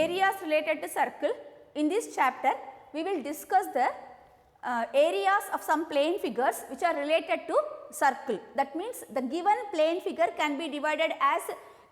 areas related to circle. In this chapter, we will discuss the areas of some plane figures which are related to circle. That means the given plane figure can be divided as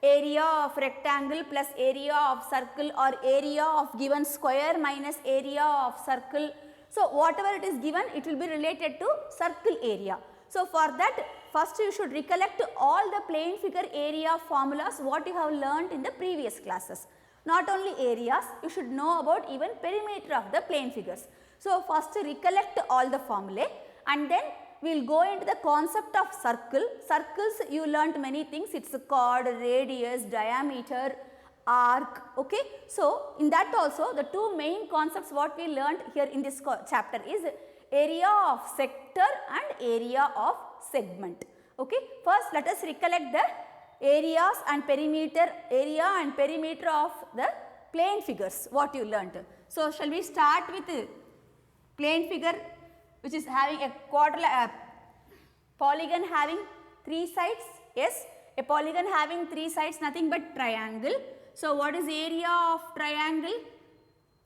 area of rectangle plus area of circle, or area of given square minus area of circle. So, whatever it is given, it will be related to circle area. So, for that, first you should recollect all the plane figure area formulas what you have learnt in the previous classes. Not only areas, you should know about even perimeter of the plane figures. So, first recollect all the formulae, and then we will go into the concept of circle. Circles you learnt many things, it is a chord, radius, diameter, arc. Okay. So, in that also the two main concepts what we learnt here in this chapter is area of sector and area of segment. Okay. First let us recollect the areas and perimeter, area and perimeter of the plane figures what you learnt. So, shall we start with plane figure which is having a polygon having 3 sides? Yes, a polygon having 3 sides, nothing but triangle. So, what is area of triangle?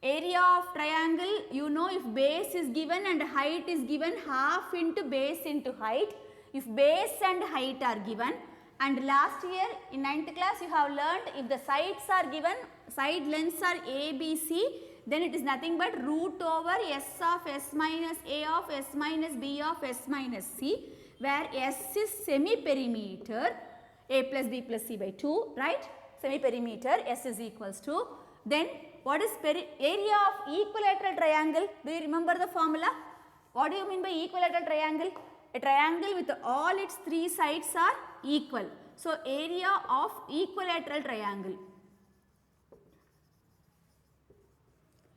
Area of triangle, you know, if base is given and height is given, half into base into height. If base and height are given, and last year in 9th class you have learnt if the sides are given, side lengths are A, B, C, then it is nothing but root over S of S minus A of S minus B of S minus C, where S is semi-perimeter, A plus B plus C by 2, right? Semi-perimeter, S is equals to, then what is area of equilateral triangle? Do you remember the formula? What do you mean by equilateral triangle? A triangle with all its 3 sides are equal. So, area of equilateral triangle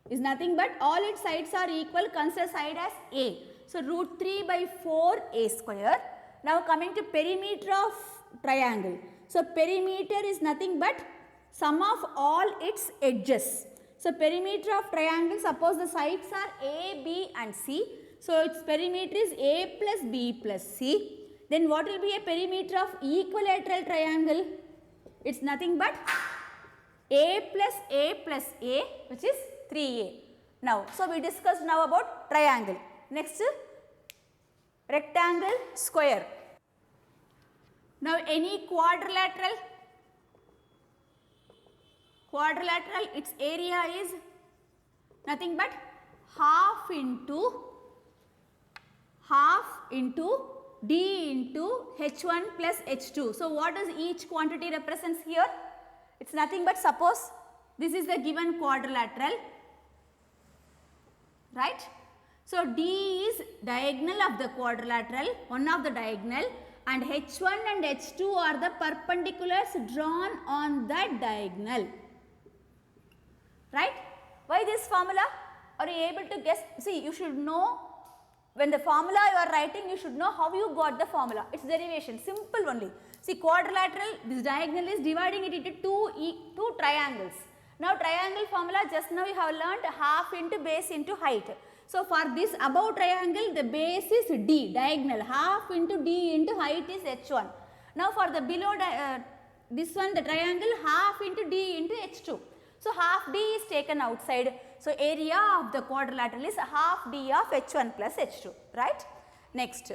is nothing but all its sides are equal, consider side as A. So, root 3 by 4 A square. Now, coming to perimeter of triangle. So, perimeter is nothing but sum of all its edges. So, perimeter of triangle, suppose the sides are A, B and C. So, its perimeter is A plus B plus C. Then what will be a perimeter of equilateral triangle? It is nothing but A plus A which is 3A. Now, so we discussed now about triangle. Next, rectangle, square. Now, any quadrilateral, its area is nothing but half into D into H1 plus H2. So, what does each quantity represents here? It is nothing but, suppose this is the given quadrilateral, right. So, D is diagonal of the quadrilateral, one of the diagonal, and H1 and H2 are the perpendiculars drawn on that diagonal, right. Why this formula? Are you able to guess? See, you should know when the formula you are writing, you should know how you got the formula. Its derivation, simple only. See, quadrilateral, this diagonal is dividing it into two triangles. Now, triangle formula just now you have learnt half into base into height. So, for this above triangle, the base is D, diagonal, half into D into height is H1. Now, for the below this one, the triangle, half into D into H2. So, half D is taken outside. So, area of the quadrilateral is half D of H1 plus H2, right. Next,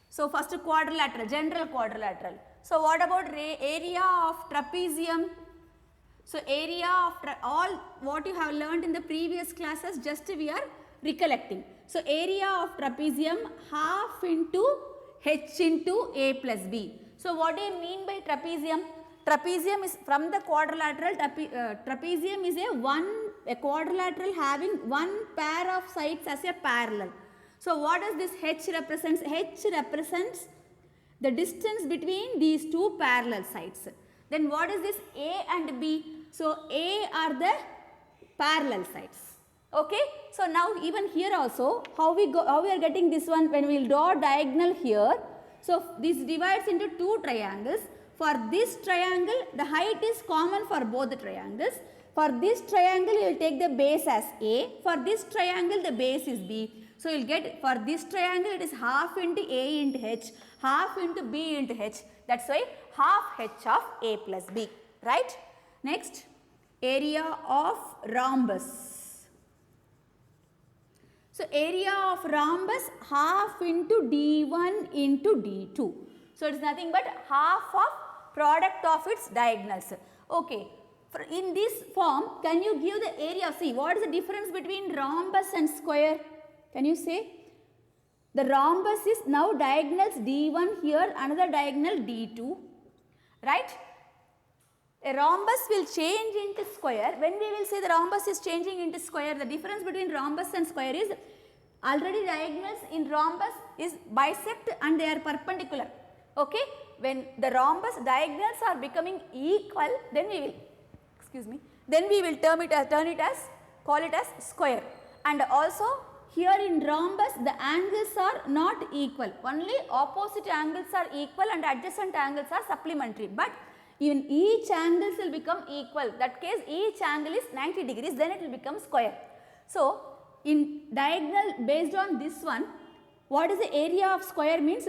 so first quadrilateral, general quadrilateral. So, what about area of trapezium? So, area of all what you have learnt in the previous classes, just we are recollecting. So, area of trapezium half into H into A plus B. So, what do you mean by trapezium? Trapezium is from the quadrilateral, trapezium is a quadrilateral having one pair of sides as a parallel. So, what does this H represents? H represents the distance between these two parallel sides. Then what is this A and B? So, A are the parallel sides. Okay. So, now even here also how we are getting this one when we will draw diagonal here. So, this divides into two triangles. For this triangle, the height is common for both the triangles. For this triangle, you will take the base as A. For this triangle, the base is B. So, you will get for this triangle, it is half into A into H, half into B into H. That is why half H of A plus B, right. Next, area of rhombus. So area of rhombus half into d1 into d2. So it is nothing but half of product of its diagonals. Okay. In this form, can you give the area? See, what is the difference between rhombus and square? Can you say? The rhombus is now diagonals d1 here, another diagonal d2, right? A rhombus will change into square. When we will say the rhombus is changing into square, the difference between rhombus and square is already diagonals in rhombus is bisect and they are perpendicular. Okay? When the rhombus diagonals are becoming equal, then we will, then we will call it as square. And also here in rhombus the angles are not equal, only opposite angles are equal and adjacent angles are supplementary, but even each angles will become equal. That case each angle is 90 degrees, then it will become square. So in diagonal, based on this one, what is the area of square means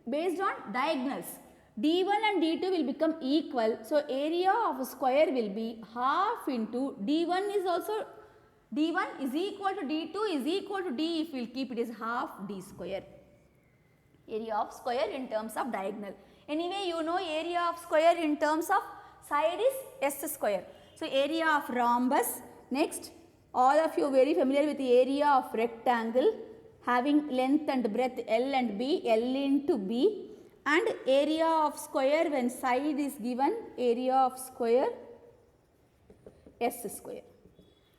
based on diagonals. d1 and d2 will become equal. So area of square will be half into d1 is also d1 is equal to d2 is equal to d, if we will keep it is half d square. Area of square in terms of diagonal. Anyway, you know area of square in terms of side is s square. So area of rhombus. Next, all of you very familiar with the area of rectangle having length and breadth L and B, L into B, and area of square when side is given, area of square s square.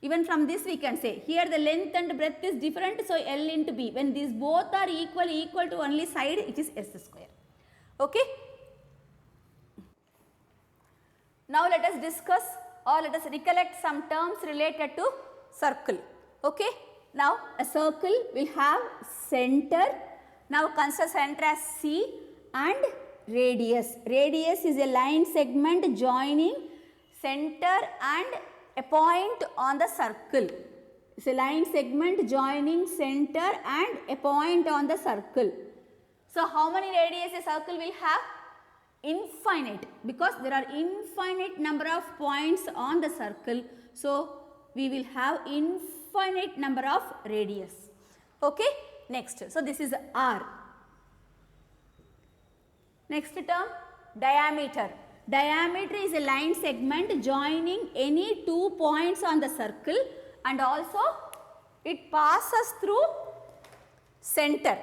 Even from this we can say, here the length and breadth is different, so L into B. When these both are equal to only side, it is s square. Okay. Now let us discuss or let us recollect some terms related to circle. Okay. Now a circle will have center. Now consider center as C and radius. Radius is a line segment joining center and a point on the circle. It's a line segment joining center and a point on the circle. So how many radius a circle will have? Infinite, because there are infinite number of points on the circle. So we will have infinite number of radius. Okay. Next, so this is R. Next term, diameter. Diameter is a line segment joining any 2 points on the circle, and also it passes through center.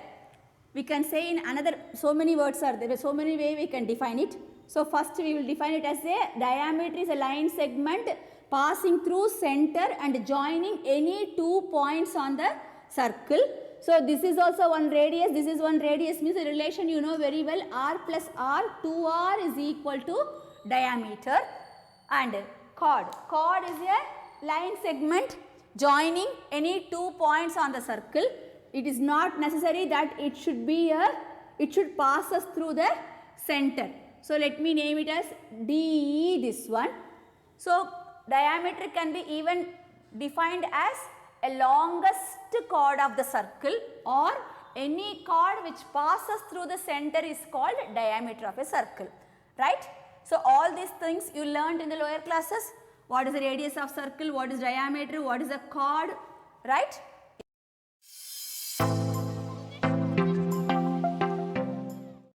We can say in another, so many words are there, so many ways we can define it. So first we will define it as a diameter is a line segment passing through center and joining any 2 points on the circle. So this is also one radius, this is one radius, means the relation you know very well, r plus r, 2r is equal to diameter. And chord. Chord is a line segment joining any 2 points on the circle. It is not necessary that it should be it should pass us through the center. So let me name it as DE, this one. So diameter can be even defined as a longest chord of the circle, or any chord which passes through the center is called diameter of a circle, right? So all these things you learned in the lower classes. What is the radius of circle, what is diameter, what is a chord, right?